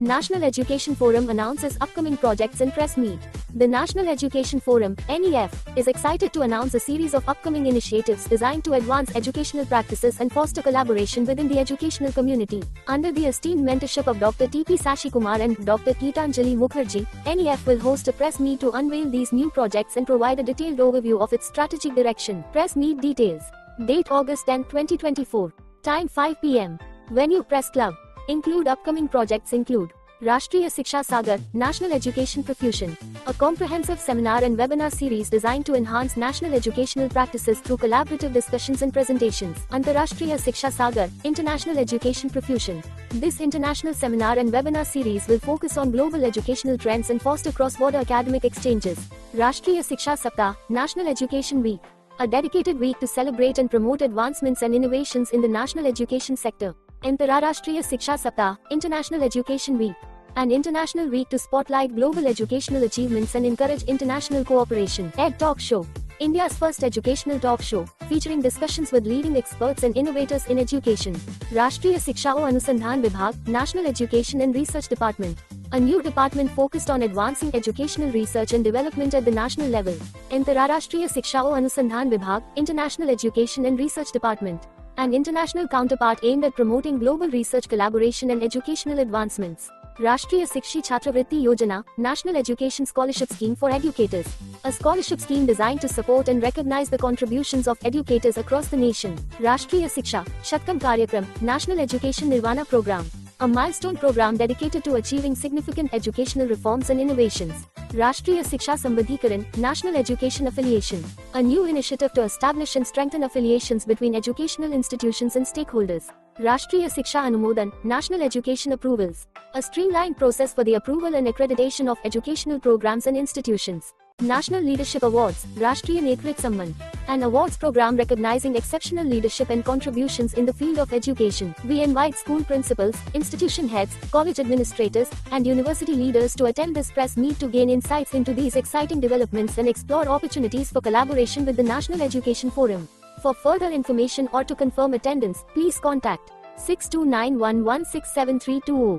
National Education Forum announces upcoming projects in press meet. The National Education Forum, NEF, is excited to announce a series of upcoming initiatives designed to advance educational practices and foster collaboration within the educational community. Under the esteemed mentorship of Dr. T.P. Sashikumar and Dr. Geetanjali Mukherjee, NEF will host a press meet to unveil these new projects and provide a detailed overview of its strategic direction. Press meet details. Date August 10, 2024. Time 5 p.m. Venue Press Club. Upcoming projects include Rashtriya Shiksha Sagar, National Education Profusion, a comprehensive seminar and webinar series designed to enhance national educational practices through collaborative discussions and presentations. Antarashtriya Shiksha Sagar, International Education Profusion. This international seminar and webinar series will focus on global educational trends and foster cross-border academic exchanges. Rashtriya Shiksha Saptah, National Education Week, a dedicated week to celebrate and promote advancements and innovations in the national education sector. Antarashtriya Shiksha Saptah, International Education Week, an international week to spotlight global educational achievements and encourage international cooperation. Ed Talk Show, India's first educational talk show, featuring discussions with leading experts and innovators in education. Rashtriya Shiksha Anusandhan Vibhag, National Education and Research Department, a new department focused on advancing educational research and development at the national level. Antarashtriya Shiksha Anusandhan Vibhag, International Education and Research Department, an international counterpart aimed at promoting global research collaboration and educational advancements. Rashtriya Shikshi Chhatravritti Yojana, National Education Scholarship Scheme for Educators, a scholarship scheme designed to support and recognize the contributions of educators across the nation. Rashtriya Shiksha Shatkam Karyakram, National Education Nirvana Program, a milestone program dedicated to achieving significant educational reforms and innovations. Rashtriya Shiksha Sambadhikaran, National Education Affiliation, a new initiative to establish and strengthen affiliations between educational institutions and stakeholders. Rashtriya Shiksha Anumodan, National Education Approvals, a streamlined process for the approval and accreditation of educational programs and institutions. National Leadership Awards, Rashtriya Netrit Samman, an awards program recognizing exceptional leadership and contributions in the field of education. We invite school principals, institution heads, college administrators, and university leaders to attend this press meet to gain insights into these exciting developments and explore opportunities for collaboration with the National Education Forum. For further information or to confirm attendance, please contact 6291167320.